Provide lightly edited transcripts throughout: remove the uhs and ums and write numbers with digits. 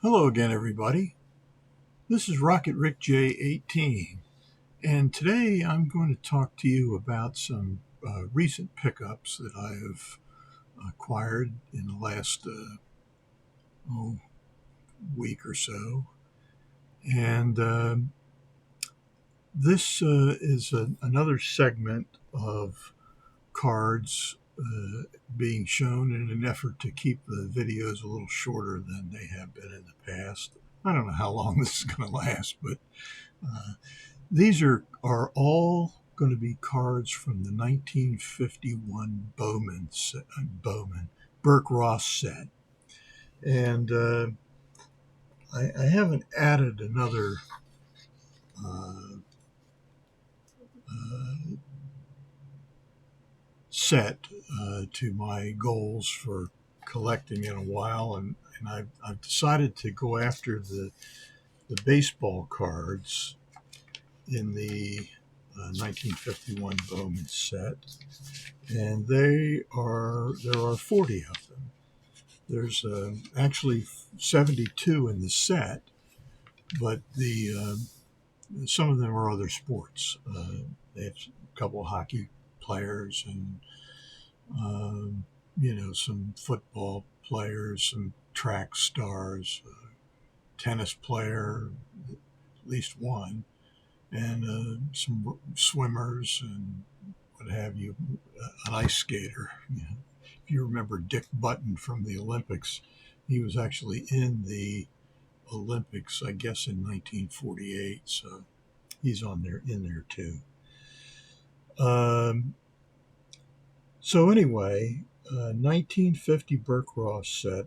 Hello again, everybody. This is Rocket Rick J18, and today I'm going to talk to you about some recent pickups that I have acquired in the last oh, week or so. And this is another segment of cards being shown in an effort to keep the videos a little shorter than they have been in the past. I don't know how long this is going to last, but uh, these are all going to be cards from the 1951 Bowman Berk Ross set, and I haven't added another uh, uh, set to my goals for collecting in a while, and I've decided to go after the baseball cards in the 1951 Bowman set, and there are 40 of them. There's actually 72 in the set, but the some of them are other sports. They have a couple of hockey players and some football players, some track stars, tennis player, at least one, and some swimmers and what have you, an ice skater. If you remember Dick Button from the Olympics, he was actually in the Olympics, I guess, in 1948. So he's in there too. Um, so anyway, 1950 Berk Ross set.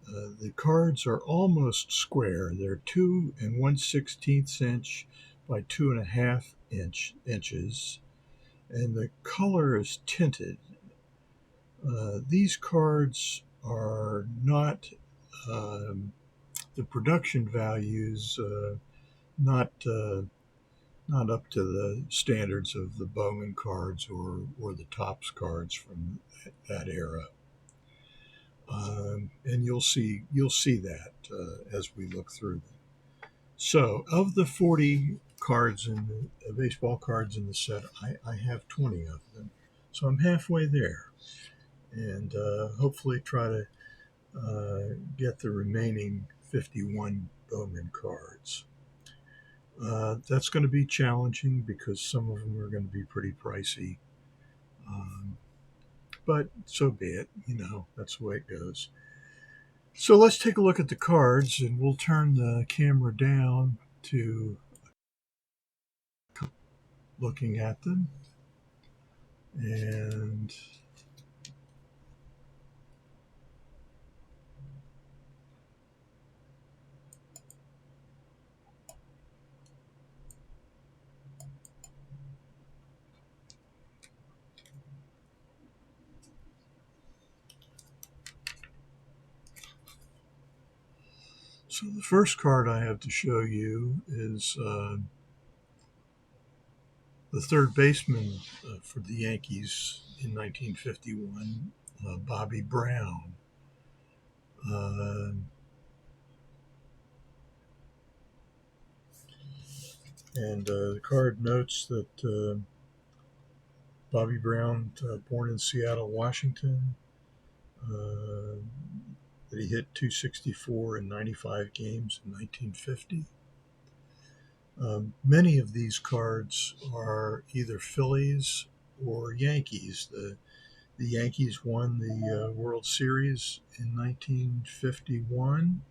The cards are almost square. They're 2 1/16 inch by 2.5 inches, and the color is tinted. These cards are not the production values, not not up to the standards of the Bowman cards or the Topps cards from that era. And you'll see that as we look through them. So, of the 40 cards in the baseball cards in the set, I have 20 of them. So I'm halfway there, and hopefully try to get the remaining 51 Bowman cards. That's going to be challenging because some of them are going to be pretty pricey. Um, but so be it. That's the way it goes. So let's take a look at the cards, and we'll turn the camera down to looking at them. And so the first card I have to show you is the third baseman for the Yankees in 1951, Bobby Brown. Uh, and the card notes that Bobby Brown, born in Seattle, Washington, uh, that he hit 264 in 95 games in 1950. Many of these cards are either Phillies or Yankees. The Yankees won the World Series in 1951.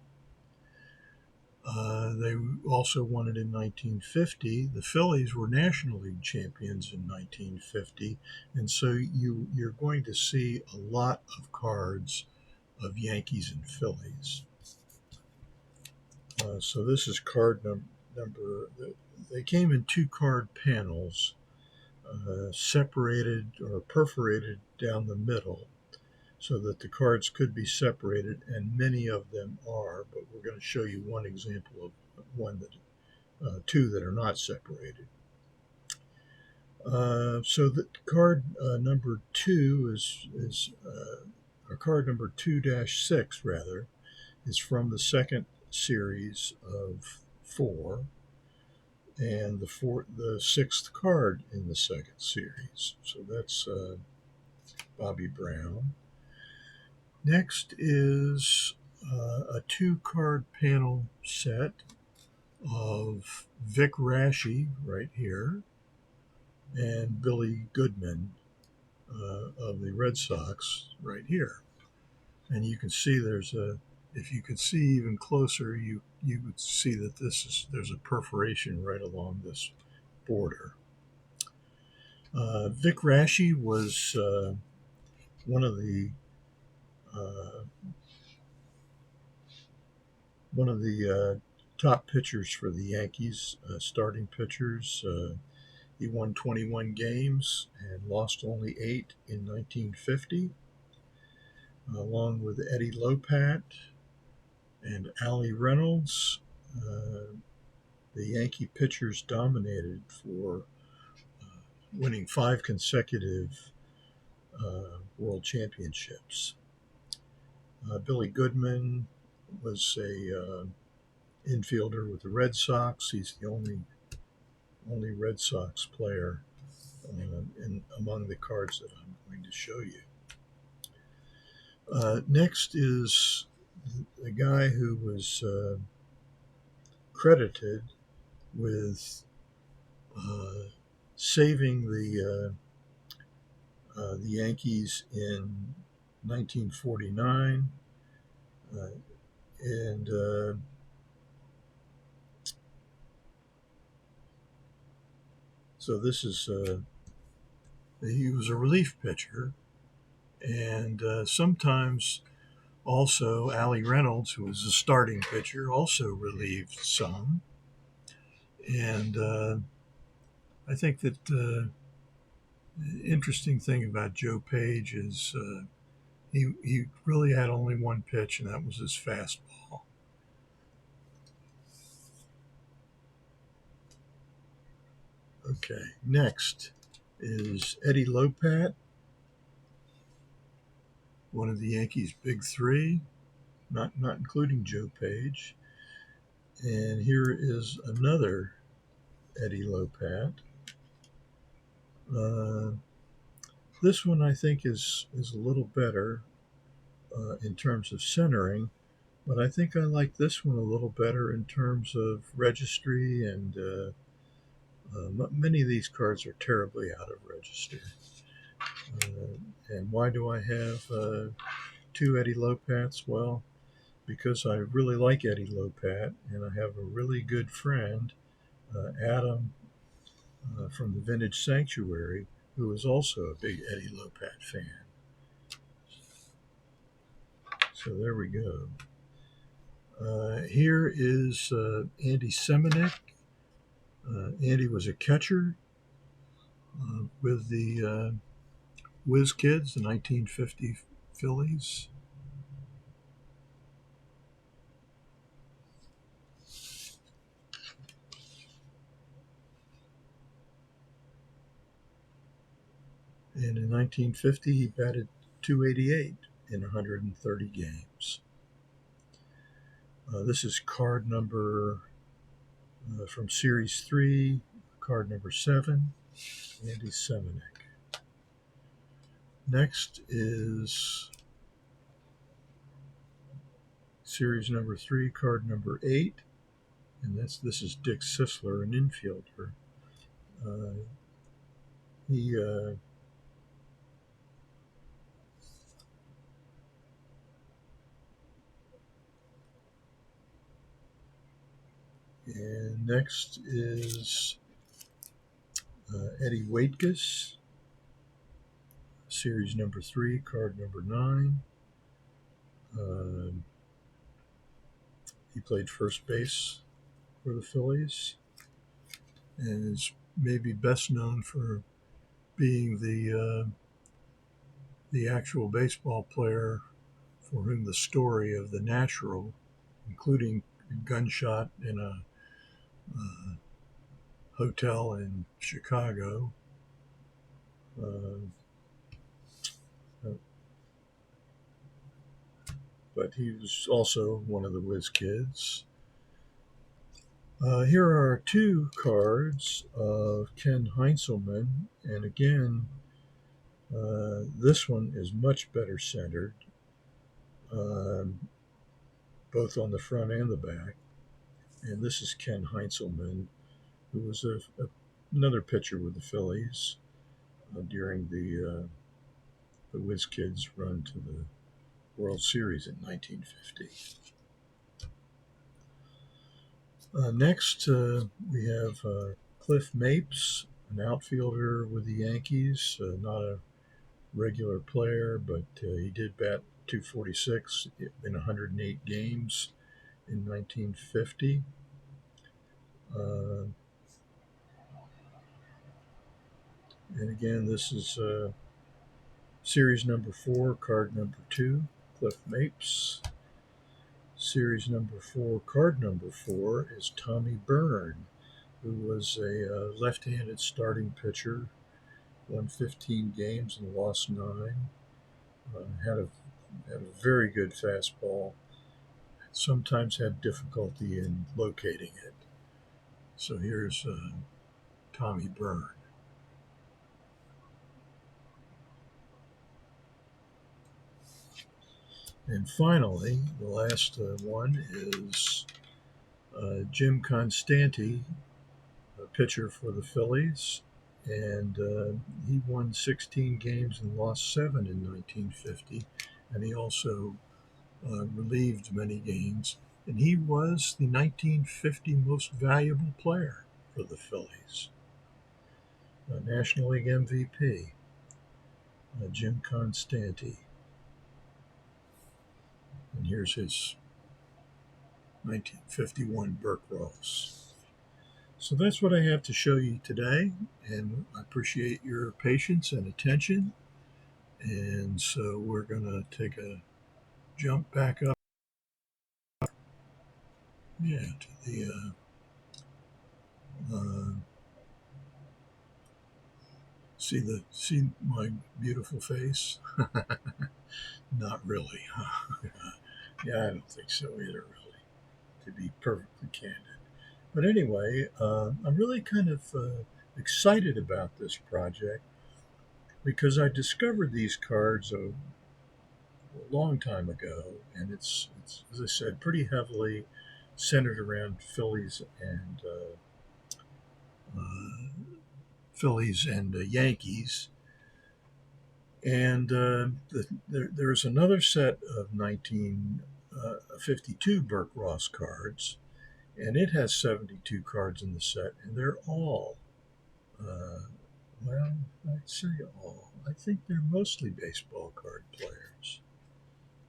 They also won it in 1950. The Phillies were National League champions in 1950, and so you're going to see a lot of cards of Yankees and Phillies. So this is card number. They came in two card panels, separated or perforated down the middle, so that the cards could be separated, and many of them are. But we're going to show you one example of two that are not separated. So the card number two or card number 2-6 rather, is from the second series of 4, and the sixth card in the second series. So that's Bobby Brown. Next is a 2-card panel set of Vic Raschi right here and Billy Goodman of the Red Sox right here. And you can see if you could see even closer, you would see that there's a perforation right along this border. Vic Raschi was one of the top pitchers for the Yankees, starting pitchers. He won 21 games and lost only 8 in 1950, along with Eddie Lopat and Allie Reynolds. The Yankee pitchers dominated for winning 5 consecutive world championships. Billy Goodman was a infielder with the Red Sox. He's the only Red Sox player among the cards that I'm going to show you. Next is the guy who was credited with saving the Yankees in 1949, and so this is he was a relief pitcher, and sometimes also Allie Reynolds, who was a starting pitcher, also relieved some. And I think that the interesting thing about Joe Page is he really had only one pitch, and that was his fastball. Okay, next is Eddie Lopat, one of the Yankees' big 3, not including Joe Page. And here is another Eddie Lopat. This one I think is a little better in terms of centering, but I think I like this one a little better in terms of registry, and many of these cards are terribly out of register. And why do I have 2 Eddie Lopats? Well, because I really like Eddie Lopat, and I have a really good friend, Adam from the Vintage Sanctuary, who is also a big Eddie Lopat fan. So there we go. Here is Andy Semenuk. Andy was a catcher with the Whiz Kids, the 1950 Phillies. And in 1950, he batted .288 in 130 games. This is card number from Series 3, card number 7, Andy Semenuk. Next is Series number 3, card number 8, and this is Dick Sisler, an infielder. And next is Eddie Waitkus, Series number 3, card number 9. He played first base for the Phillies, and is maybe best known for being the actual baseball player for whom the story of the Natural, including a gunshot in a hotel in Chicago, but he was also one of the Whiz Kids. Here are two cards of Ken Heinzelman, and again, this one is much better centered, um, both on the front and the back. And this is Ken Heinzelman, who was another pitcher with the Phillies during the Whiz Kids run to the World Series in 1950. Next, we have Cliff Mapes, an outfielder with the Yankees, not a regular player, but he did bat 246 in 108 games in 1950. Uh, and again, this is series number 4, card number 2, Cliff Mapes. Series number 4, card number 4 is Tommy Byrne, who was a left-handed starting pitcher, won 15 games and lost 9. Had a very good fastball. Sometimes had difficulty in locating it. So here's Tommy Byrne. And finally, the last one is Jim Constanti, a pitcher for the Phillies. And he won 16 games and lost 7 in 1950. And he also relieved many games. And he was the 1950 most valuable player for the Phillies. National League MVP, Jim Constanti. And here's his 1951 Berk Ross. So that's what I have to show you today, and I appreciate your patience and attention. And so we're going to take a jump back up, to the see my beautiful face. Not really. Yeah, I don't think so either, really, to be perfectly candid. But anyway, I'm really kind of excited about this project because I discovered these cards a long time ago, and it's as I said, pretty heavily centered around Phillies and Yankees. And there's another set of 1952 Berk Ross cards, and it has 72 cards in the set, and they're all, uh, well, I'd say all. I think they're mostly baseball card players.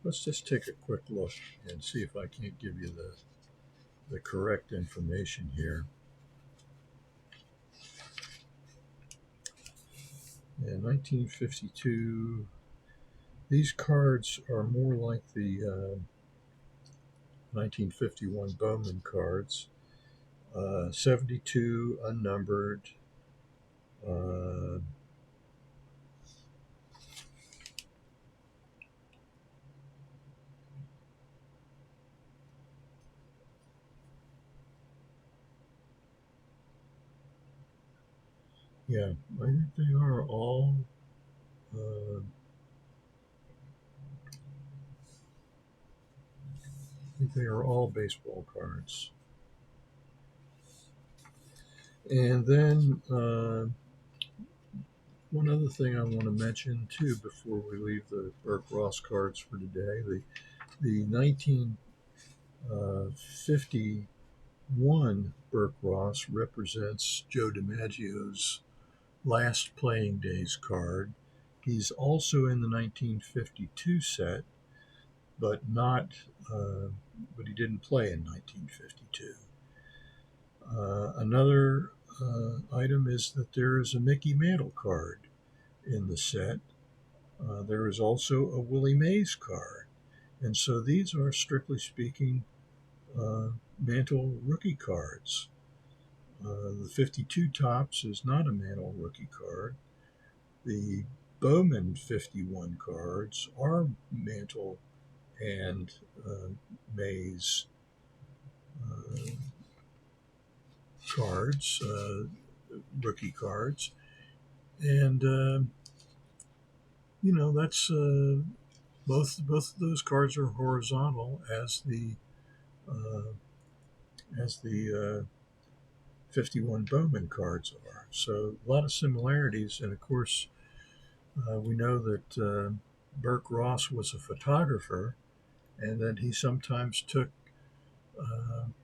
Let's just take a quick look and see if I can't give you the correct information here. In 1952, these cards are more like the 1951 Bowman cards. 72 unnumbered. Uh, yeah, I think they are all. I think they are all baseball cards. And then one other thing I want to mention too before we leave the Berk Ross cards for today, the 1951 Berk Ross represents Joe DiMaggio's last playing days card. He's also in the 1952 set, but not, but he didn't play in 1952. Another item is that there is a Mickey Mantle card in the set. There is also a Willie Mays card. And so these are, strictly speaking, Mantle rookie cards. The 52 tops is not a Mantle rookie card. The Bowman 51 cards are Mantle and Mays cards, rookie cards, and that's both of those cards are horizontal uh, as the 51 Bowman cards are. So a lot of similarities, and of course we know that Berk Ross was a photographer, and that he sometimes took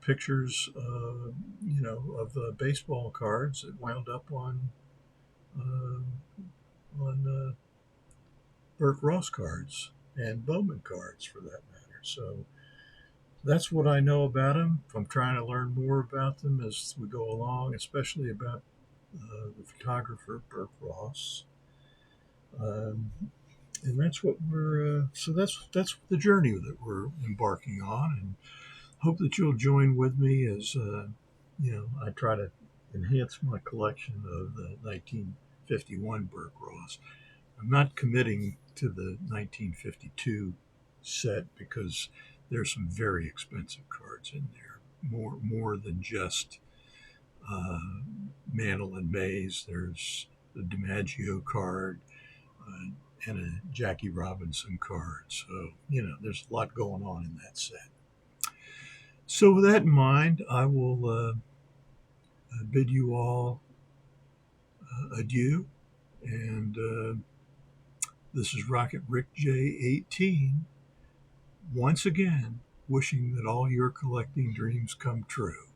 pictures, of baseball cards that wound up on Berk Ross cards and Bowman cards, for that matter. So that's what I know about them. I'm trying to learn more about them as we go along, especially about the photographer Berk Ross. Um, and that's what we're so that's the journey that we're embarking on, and hope that you'll join with me as I try to enhance my collection of the 1951 Berk Ross. I'm not committing to the 1952 set because there's some very expensive cards in there, more than just uh, Mantle and Mays. There's the DiMaggio card uh, and a Jackie Robinson card. So there's a lot going on in that set. So with that in mind, I will bid you all adieu, and this is Rocket Rick J18 once again, wishing that all your collecting dreams come true.